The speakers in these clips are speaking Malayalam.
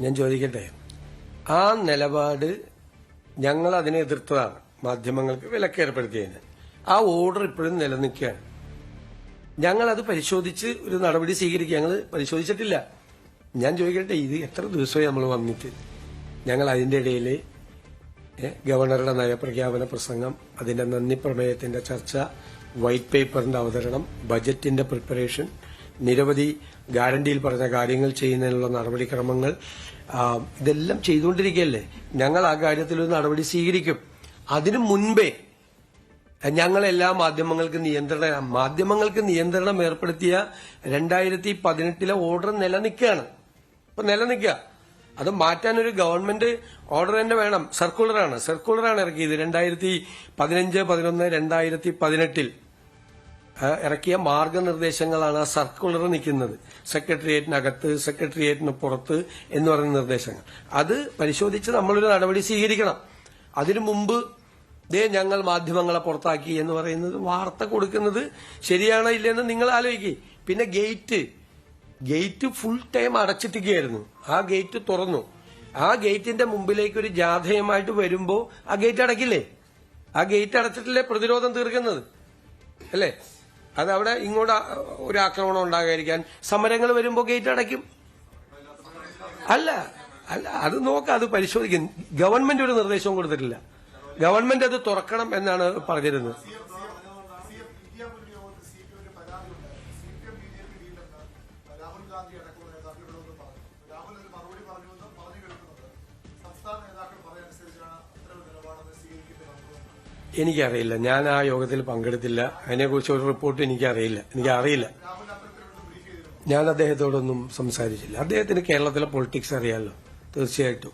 ഞാൻ ചോദിക്കട്ടെ, ആ നിലപാട് ഞങ്ങൾ അതിനെ എതിർത്തതാണ്. മാധ്യമങ്ങൾക്ക് വിലക്ക് ഏർപ്പെടുത്തിയതിന് ആ ഓർഡർ ഇപ്പോഴും നിലനിൽക്കുകയാണ്. ഞങ്ങളത് പരിശോധിച്ച് ഒരു നടപടി സ്വീകരിക്കുക. ഞങ്ങൾ പരിശോധിച്ചിട്ടില്ല. ഞാൻ ചോദിക്കട്ടെ, ഇത് എത്ര ദിവസമായി നമ്മൾ വന്നിട്ട്? ഞങ്ങൾ അതിന്റെ ഇടയിൽ ഗവർണറുടെ നയപ്രഖ്യാപന പ്രസംഗം, അതിന്റെ നന്ദി പ്രമേയത്തിന്റെ ചർച്ച, വൈറ്റ് പേപ്പറിന്റെ അവതരണം, ബജറ്റിന്റെ പ്രിപ്പറേഷൻ, നിരവധി ഗ്യാരണ്ടിയിൽ പറഞ്ഞ കാര്യങ്ങൾ ചെയ്യുന്നതിനുള്ള നടപടിക്രമങ്ങൾ, ഇതെല്ലാം ചെയ്തുകൊണ്ടിരിക്കുകയല്ലേ. ഞങ്ങൾ ആ കാര്യത്തിൽ ഒരു നടപടി സ്വീകരിക്കും. അതിനു മുൻപേ ഞങ്ങളെല്ലാ മാധ്യമങ്ങൾക്ക് നിയന്ത്രണം ഏർപ്പെടുത്തിയ 2018 ഓർഡർ നിലനിൽക്കുകയാണ്. ഇപ്പൊ നിലനിൽക്കുക. അത് മാറ്റാനൊരു ഗവൺമെന്റ് ഓർഡർ തന്നെ വേണം. സർക്കുലറാണ് ഇറക്കിയത്. 2015-11-2018 ഇറക്കിയ മാർഗനിർദ്ദേശങ്ങളാണ് ആ സർക്കുലർ നിൽക്കുന്നത്. സെക്രട്ടേറിയറ്റിനകത്ത്, സെക്രട്ടേറിയറ്റിന് പുറത്ത് എന്ന് പറയുന്ന നിർദ്ദേശങ്ങൾ. അത് പരിശോധിച്ച് നമ്മളൊരു നടപടി സ്വീകരിക്കണം. അതിനു മുമ്പ് ഞങ്ങൾ മാധ്യമങ്ങളെ പുറത്താക്കി എന്ന് പറയുന്നത്, വാർത്ത കൊടുക്കുന്നത് ശരിയാണോ ഇല്ലെന്ന് നിങ്ങൾ ആലോചിക്കുക. പിന്നെ ഗേറ്റ് ഫുൾ ടൈം അടച്ചിട്ടിരിക്കുകയായിരുന്നു. ആ ഗേറ്റ് തുറന്നു. ആ ഗേറ്റിന്റെ മുമ്പിലേക്ക് ഒരു ജാഥയുമായിട്ട് വരുമ്പോ ആ ഗേറ്റ് അടയ്ക്കില്ലേ? ആ ഗേറ്റ് അടച്ചിട്ടില്ലേ പ്രതിരോധം തീർക്കുന്നത്, അല്ലേ? അതവിടെ ഇങ്ങോട്ട് ഒരു ആക്രമണം ഉണ്ടാകാതിരിക്കാൻ സമരങ്ങൾ വരുമ്പോ ഗേറ്റ് അടയ്ക്കും. അല്ല അത് നോക്കാം, അത് പരിശോധിക്കും. ഗവൺമെന്റ് ഒരു നിർദ്ദേശവും കൊടുത്തിട്ടില്ല. ഗവൺമെന്റ് അത് തുറക്കണം എന്നാണ് പറഞ്ഞിരുന്നത്. എനിക്കറിയില്ല. ഞാൻ ആ യോഗത്തിൽ പങ്കെടുത്തില്ല. അതിനെക്കുറിച്ച് ഒരു റിപ്പോർട്ട് എനിക്കറിയില്ല. ഞാൻ അദ്ദേഹത്തോടൊന്നും സംസാരിച്ചില്ല. അദ്ദേഹത്തിന് കേരളത്തിലെ പൊളിറ്റിക്സ് അറിയാമല്ലോ, തീർച്ചയായിട്ടും.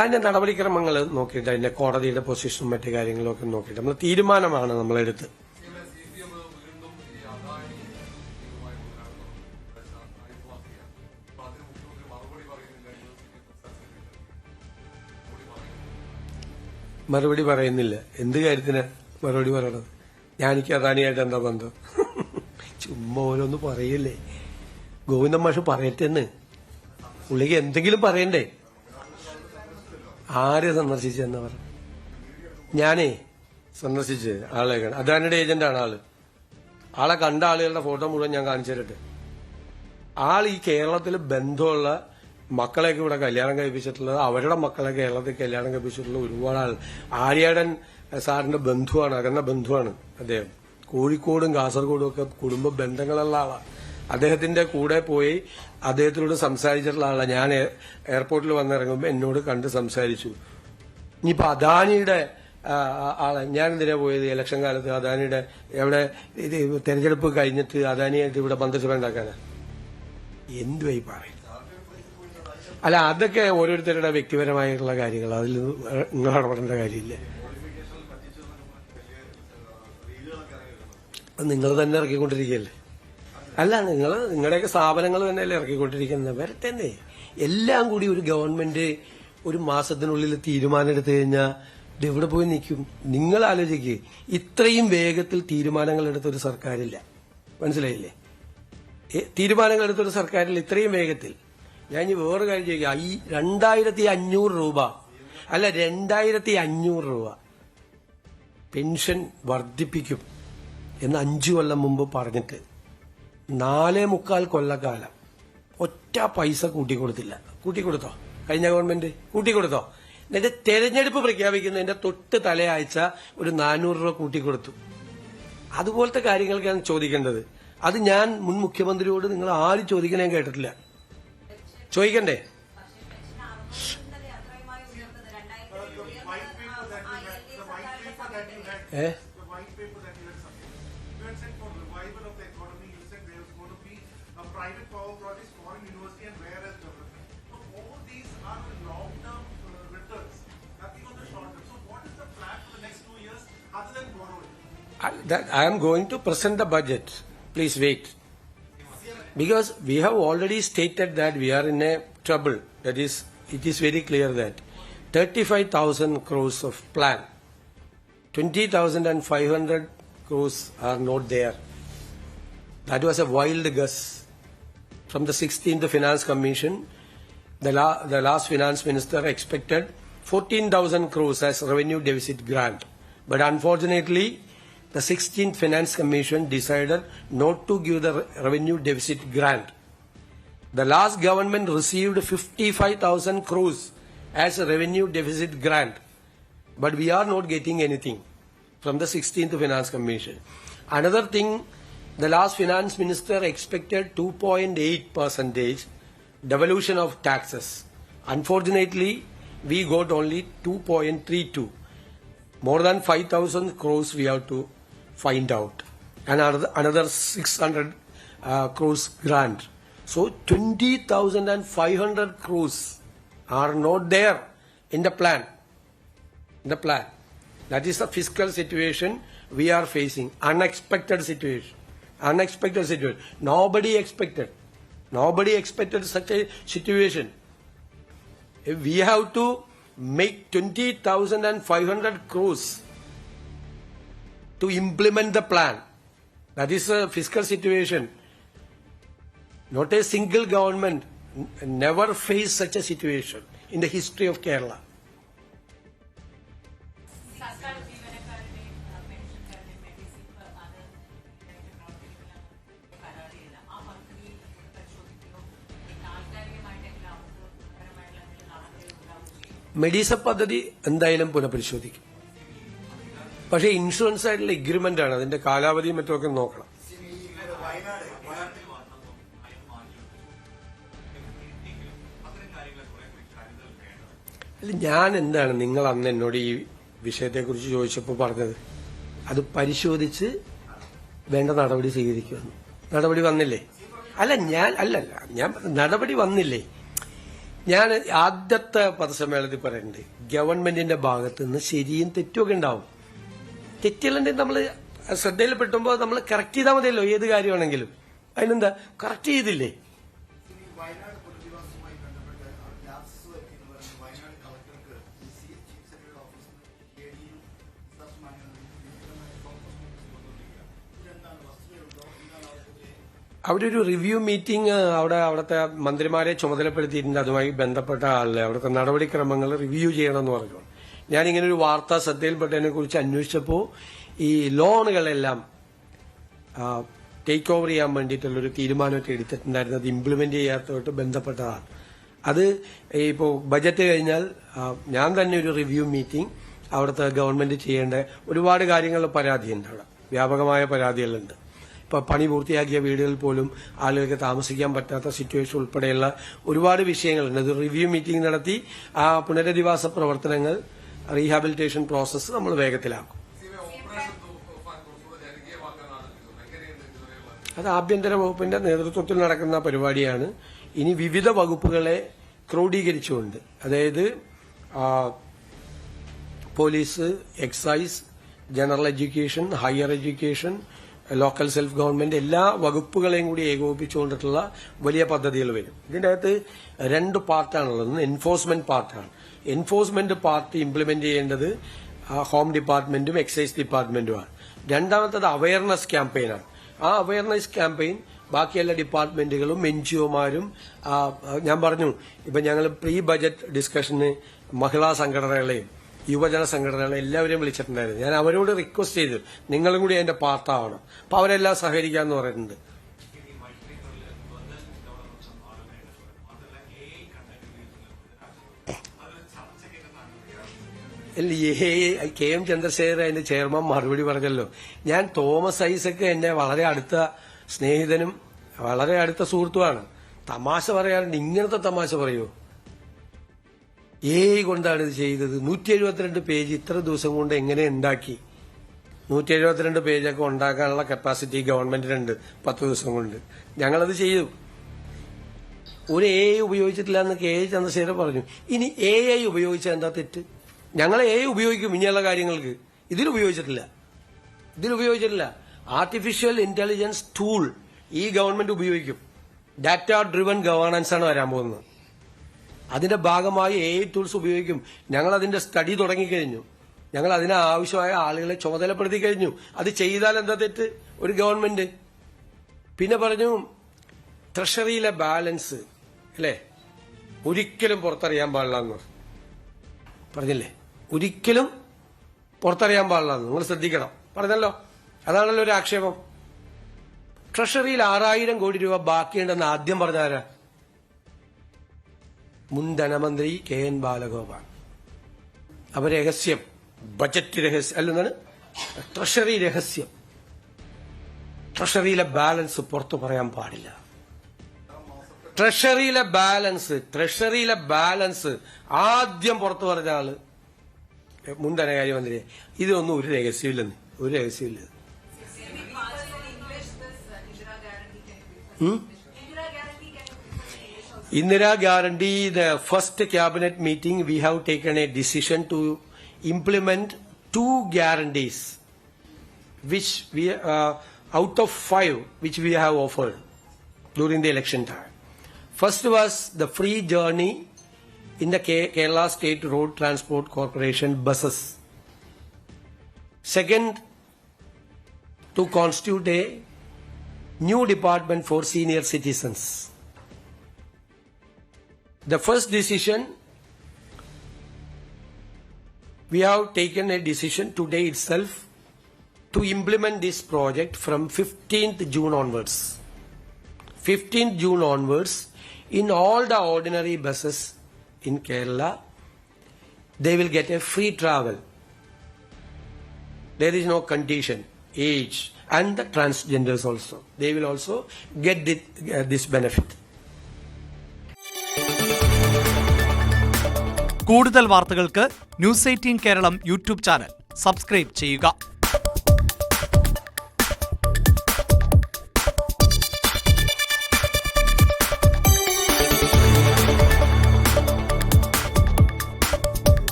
അതിന്റെ നടപടിക്രമങ്ങൾ നോക്കിയിട്ട്, അതിന്റെ കോടതിയുടെ പൊസിഷനും മറ്റു കാര്യങ്ങളും ഒക്കെ നോക്കിയിട്ട് നമ്മൾ തീരുമാനമാണ് നമ്മളെടുത്ത്. മറുപടി പറയുന്നില്ല. എന്ത് കാര്യത്തിന് മറുപടി പറയണത്? ഞാനിക്ക് അദാനിയായിട്ട് എന്താ ബന്ധം? ചുമ്മാ ഓരോന്ന് പറയല്ലേ. ഗോവിന്ദൻ മാഷ് പറയട്ടെന്ന്. പുള്ളിക്ക് എന്തെങ്കിലും പറയണ്ടേ? ആരെ സന്ദർശിച്ചെന്ന് പറഞ്ഞു? ഞാനേ സന്ദർശിച്ച് ആളെ അദാനിയുടെ ഏജന്റാണ് ആളെ കണ്ട ആളുകളുടെ ഫോട്ടോ മുഴുവൻ ഞാൻ കാണിച്ചു തരട്ടെ. ഈ കേരളത്തിൽ ബന്ധമുള്ള മക്കളെയൊക്കെ ഇവിടെ കല്യാണം കഴിപ്പിച്ചിട്ടുള്ളത്, അവരുടെ മക്കളെ കേരളത്തിൽ കല്യാണം കഴിപ്പിച്ചിട്ടുള്ള ഒരുപാട് ആൾ. ആര്യാടൻ സാറിന്റെ ബന്ധുവാണ്, അകന്ന ബന്ധുവാണ് അദ്ദേഹം. കോഴിക്കോടും കാസർഗോഡും ഒക്കെ കുടുംബ ബന്ധങ്ങളുള്ള ആളാണ്. അദ്ദേഹത്തിന്റെ കൂടെ പോയി അദ്ദേഹത്തിനോട് സംസാരിച്ചിട്ടുള്ള ആളാണ്. ഞാൻ എയർപോർട്ടിൽ വന്നിറങ്ങുമ്പോൾ എന്നോട് കണ്ട് സംസാരിച്ചു. ഇനിയിപ്പോ അദാനിയുടെ ആളെ ഞാൻ എന്തിനാ പോയത് ഇലക്ഷൻ കാലത്ത്? അദാനിയുടെ എവിടെ തെരഞ്ഞെടുപ്പ് കഴിഞ്ഞിട്ട് അദാനിയായിട്ട് ഇവിടെ മന്ത്രിസഭ ഉണ്ടാക്കാനാ? എന്തുവായി പറയും? അല്ല, അതൊക്കെ ഓരോരുത്തരുടെ വ്യക്തിപരമായിട്ടുള്ള കാര്യങ്ങൾ. അതിൽ നിങ്ങൾ ഇടപെടേണ്ട കാര്യമില്ല. നിങ്ങൾ തന്നെ ഇറക്കിക്കൊണ്ടിരിക്കുകയല്ലേ? അല്ല, നിങ്ങളുടെയൊക്കെ സ്ഥാപനങ്ങൾ തന്നെയല്ലേ ഇറക്കിക്കൊണ്ടിരിക്കുന്നത്? വരട്ടെ. എല്ലാം കൂടി ഒരു ഗവൺമെന്റ് ഒരു മാസത്തിനുള്ളിൽ തീരുമാനം എടുത്തു കഴിഞ്ഞാൽ എവിടെ പോയി നിൽക്കും? നിങ്ങൾ ആലോചിക്കുക. ഇത്രയും വേഗത്തിൽ തീരുമാനങ്ങൾ എടുത്തൊരു സർക്കാരില്ല. മനസ്സിലായില്ലേ? തീരുമാനങ്ങൾ എടുത്തൊരു സർക്കാരില്ല ഇത്രയും വേഗത്തിൽ. ഞാൻ ഇനി വേറെ കാര്യം ചോദിക്കുക. ഈ 2500 രൂപ, അല്ല 2500 രൂപ പെൻഷൻ വർദ്ധിപ്പിക്കും എന്ന് 5 കൊല്ലം മുമ്പ് പറഞ്ഞിട്ട് 4.25 കൊല്ലക്കാലം ഒറ്റ പൈസ കൂട്ടിക്കൊടുത്തില്ല. കൂട്ടിക്കൊടുത്തോ? കഴിഞ്ഞ ഗവൺമെന്റ് കൂട്ടിക്കൊടുത്തോ? എന്നിട്ട് തെരഞ്ഞെടുപ്പ് പ്രഖ്യാപിക്കുന്നതിന്റെ തൊട്ട് തലയാഴ്ച ഒരു 400 രൂപ കൂട്ടിക്കൊടുത്തു. അതുപോലത്തെ കാര്യങ്ങൾക്കാണ് ചോദിക്കേണ്ടത്. അത് ഞാൻ മുൻ മുഖ്യമന്ത്രിയോട് നിങ്ങൾ ആരും ചോദിക്കണേ കേട്ടിട്ടില്ല. ചോദിക്കണ്ടേ? Private power projects, foreign university and rare earth development. So all these are long-term returns, nothing on the short term. So what is the plan for the next 2 years other than borrowing? I am going to present the budget. Please wait. Because we have already stated that we are in a trouble. That is, it is very clear that 35,000 crores of plan, 20,500 crores are not there. That was a wild guess. from the 16th Finance Commission, the last finance minister expected 14,000 crores as revenue deficit grant. But unfortunately, the 16th Finance Commission decided not to give the revenue deficit grant. The last government received 55,000 crores as a revenue deficit grant. But we are not getting anything from the 16th Finance Commission. Another thing, the last finance minister expected 2.8% devolution of taxes. Unfortunately, we got only 2.32. More than 5,000 crores we have to find out. And another 600 crores grant. So 20,500 crores are not there in the plan. That is the fiscal situation we are facing. Unexpected situation. Nobody expected such a situation. We have to make 20,500 crores to implement the plan. That is a fiscal situation. Not a single government never faced such a situation in the history of Kerala. സർക്കാർ ജീവനക്കാരുടെയും പെൻഷൻകാരുടെയും മെഡിസിപ്പ് അത് പരാതിയില്ല. ആ പദ്ധതി പരിശോധിക്കുകയോ താൽക്കാലികമായിട്ടെങ്കിലും അവർക്ക് പരമായിട്ടുള്ള നടപടികൾ ഉണ്ടാവുകയും മെഡിസപ്പ് പദ്ധതി എന്തായാലും പുനഃപരിശോധിക്കും. പക്ഷേ ഇൻഷുറൻസ് ആയിട്ടുള്ള എഗ്രിമെന്റ് ആണ്, അതിന്റെ കാലാവധിയും മറ്റുമൊക്കെ നോക്കണം. അല്ല, ഞാൻ എന്താണ് നിങ്ങൾ അന്ന് എന്നോട് ഈ വിഷയത്തെക്കുറിച്ച് ചോദിച്ചപ്പോൾ പറഞ്ഞത്? അത് പരിശോധിച്ച് വേണ്ട നടപടി സ്വീകരിക്കുമെന്ന്. നടപടി വന്നില്ലേ? ഞാൻ നടപടി വന്നില്ലേ? ഞാൻ ആദ്യത്തെ പത്രസമ്മേളനത്തിൽ പറയുന്നുണ്ട്, ഗവൺമെന്റിന്റെ ഭാഗത്ത് നിന്ന് ശരിയും തെറ്റുമൊക്കെ ഉണ്ടാവും. തെറ്റുകളുണ്ടെങ്കിൽ നമ്മൾ ശ്രദ്ധയിൽപ്പെട്ടുമ്പോൾ നമ്മൾ കറക്റ്റ് ചെയ്താൽ മതിയല്ലോ, ഏത് കാര്യമാണെങ്കിലും. അതിനെന്താ, കറക്റ്റ് ചെയ്തില്ലേ? വയനാട് പുനരധിവാസവുമായി ബന്ധപ്പെട്ട് ലാപ്സ് എന്ന് പറയുന്നത് വയനാട് കളക്ടർക്ക് ചീഫ് സെക്രട്ടറി ഓഫീസിൽ ADയും ഡിസാസ്റ്റർ മാനേജ്മെന്റ് ഇതെന്താണ് വസ്തുതയുണ്ടോ? എന്താണ് അവർക്ക് അവിടെ ഒരു റിവ്യൂ മീറ്റിംഗ് അവിടുത്തെ മന്ത്രിമാരെ ചുമതലപ്പെടുത്തിയിട്ടുണ്ട്. അതുമായി ബന്ധപ്പെട്ട ആളിലെ അവിടുത്തെ നടപടിക്രമങ്ങൾ റിവ്യൂ ചെയ്യണമെന്ന് പറഞ്ഞു. ഞാനിങ്ങനെ ഒരു വാർത്താ ശ്രദ്ധയിൽപ്പെട്ടതിനെ കുറിച്ച് അന്വേഷിച്ചപ്പോൾ ഈ ലോണുകളെല്ലാം ടേക്ക് ഓവർ ചെയ്യാൻ വേണ്ടിയിട്ടുള്ളൊരു തീരുമാനമൊക്കെ എടുത്തിട്ടുണ്ടായിരുന്നു. അത് ഇംപ്ലിമെന്റ് ചെയ്യാത്തതായിട്ട് ബന്ധപ്പെട്ടതാണ്. അത് ഇപ്പോൾ ബജറ്റ് കഴിഞ്ഞാൽ ഞാൻ തന്നെ ഒരു റിവ്യൂ മീറ്റിംഗ് അവിടുത്തെ ഗവൺമെന്റ് ചെയ്യേണ്ട ഒരുപാട് കാര്യങ്ങളുടെ പരാതിയുണ്ട്. അവിടെ വ്യാപകമായ പരാതികളുണ്ട്. ഇപ്പൊ പണി പൂർത്തിയാക്കിയ വീടുകളിൽ പോലും ആളുകൾക്ക് താമസിക്കാൻ പറ്റാത്ത സിറ്റുവേഷൻ ഉൾപ്പെടെയുള്ള ഒരുപാട് വിഷയങ്ങളുണ്ട്. അത് റിവ്യൂ മീറ്റിംഗ് നടത്തി ആ പുനരധിവാസ പ്രവർത്തനങ്ങൾ, റീഹാബിലിറ്റേഷൻ പ്രോസസ്സ് നമ്മൾ വേഗത്തിലാക്കും. അത് ആഭ്യന്തര വകുപ്പിന്റെ നേതൃത്വത്തിൽ നടക്കുന്ന പരിപാടിയാണ്. ഇനി വിവിധ വകുപ്പുകളെ ക്രോഡീകരിച്ചുകൊണ്ട്, അതായത് police, excise, general education, higher education, local self government, എല്ലാ വകുപ്പുകളെയും കൂടി ഏകോപിപ്പിച്ചുകൊണ്ടിട്ടുള്ള വലിയ പദ്ധതികൾ വരും. ഇതിന്റെ അകത്ത് രണ്ട് പാർട്ടാണുള്ളത്. ഒന്ന് എൻഫോഴ്സ്മെന്റ് പാർട്ടാണ്. എൻഫോഴ്സ്മെന്റ് പാർട്ട് ഇംപ്ലിമെന്റ് ചെയ്യേണ്ടത് ഹോം ഡിപ്പാർട്ട്മെന്റും എക്സൈസ് ഡിപ്പാർട്ട്മെന്റുമാണ്. രണ്ടാമത്തത് അവയർനെസ് ക്യാമ്പയിനാണ്. ആ അവയർനെസ് ക്യാമ്പയിൻ ബാക്കി എല്ലാ ഡിപ്പാർട്ട്മെന്റുകളും എൻജിഒമാരും, ഞാൻ പറഞ്ഞു, ഇപ്പൊ ഞങ്ങൾ പ്രീ ബജറ്റ് ഡിസ്കഷന് മഹിളാ സംഘടനകളെയും യുവജന സംഘടനകളെയും എല്ലാവരെയും വിളിച്ചിട്ടുണ്ടായിരുന്നു. ഞാൻ അവരോട് റിക്വസ്റ്റ് ചെയ്തു, നിങ്ങളും കൂടി അതിന്റെ പാർട്ടാവണം. അപ്പൊ അവരെല്ലാം സഹകരിക്കാന്ന് പറയുന്നുണ്ട്. കെ എം ചന്ദ്രശേഖരൻ അതിന്റെ ചെയർമാൻ മറുപടി പറഞ്ഞല്ലോ. ഞാൻ തോമസ് ഐസക് എന്നെ വളരെ അടുത്ത സ്നേഹിതനും വളരെ അടുത്ത സുഹൃത്തുമാണ്. തമാശ പറയാറുണ്ട്. ഇങ്ങനത്തെ തമാശ പറയൂ? കൊണ്ടാണ് ഇത് ചെയ്തത്. 172 പേജ് ഇത്ര ദിവസം കൊണ്ട് എങ്ങനെ ഉണ്ടാക്കി? 172 പേജൊക്കെ ഉണ്ടാക്കാനുള്ള കപ്പാസിറ്റി ഗവൺമെന്റിനുണ്ട് 10 ദിവസം കൊണ്ട്. ഞങ്ങളത് ചെയ്തു. ഒരു ഉപയോഗിച്ചിട്ടില്ല എന്ന് കെ ചന്ദ്രശേഖരൻ പറഞ്ഞു. ഇനി ഉപയോഗിച്ചാൽ എന്താ തെറ്റ്? ഞങ്ങൾ ഉപയോഗിക്കും ഇനിയുള്ള കാര്യങ്ങൾക്ക്. ഇതിലുപയോഗിച്ചിട്ടില്ല. ആർട്ടിഫിഷ്യൽ ഇന്റലിജൻസ് ടൂൾ ഈ ഗവൺമെന്റ് ഉപയോഗിക്കും. ഡാറ്റ ഡ്രിവൺ ഗവേണൻസ് ആണ് വരാൻ പോകുന്നത്. അതിന്റെ ഭാഗമായി ടൂൾസ് ഉപയോഗിക്കും. ഞങ്ങൾ അതിന്റെ സ്റ്റഡി തുടങ്ങിക്കഴിഞ്ഞു. ഞങ്ങൾ അതിന് ആവശ്യമായ ആളുകളെ ചുമതലപ്പെടുത്തി കഴിഞ്ഞു. അത് ചെയ്താൽ എന്താ തെറ്റ് ഒരു ഗവൺമെന്റ്? പിന്നെ പറഞ്ഞു ട്രഷറിയിലെ ബാലൻസ് അല്ലേ ഒരിക്കലും പുറത്തറിയാൻ പാടില്ല എന്ന് പറഞ്ഞില്ലേ? ഒരിക്കലും പുറത്തറിയാൻ പാടില്ല എന്ന് നിങ്ങൾ ശ്രദ്ധിക്കണം. പറഞ്ഞല്ലോ, അതാണല്ലോ ഒരു ആക്ഷേപം. ട്രഷറിയിൽ 6000 കോടി രൂപ ബാക്കിയുണ്ടെന്ന് ആദ്യം പറഞ്ഞാരാ? മുൻ ധനമന്ത്രി KN ബാലഗോപാൽ. അവ രഹസ്യം, ബജറ്റ് രഹസ്യം അല്ലെന്നാണ് ട്രഷറി രഹസ്യം. ട്രഷറിയിലെ ബാലൻസ് പുറത്തു പറയാൻ പാടില്ല. ട്രഷറിയിലെ ബാലൻസ് ആദ്യം പുറത്തു പറഞ്ഞ ആള് മുൻ ധനകാര്യമന്ത്രി. ഇതൊന്നും ഒരു രഹസ്യമില്ലെന്ന്, ഒരു രഹസ്യമില്ല. Indira Guarantee, the first cabinet meeting, we have taken a decision to implement 2 guarantees, which we out of 5, which we have offered during the election time. First was the free journey in the Kerala State Road Transport Corporation buses. Second, to constitute a new department for senior citizens. The first decision, we have taken a decision today itself to implement this project from 15th June onwards. 15th June onwards, in all the ordinary buses in Kerala, they will get a free travel. There is no condition, age, and the transgenders also. They will also get this benefit. കൂടുതൽ വാർത്തകൾക്ക് news 18 Keralam YouTube channel subscribe ചെയ്യുക.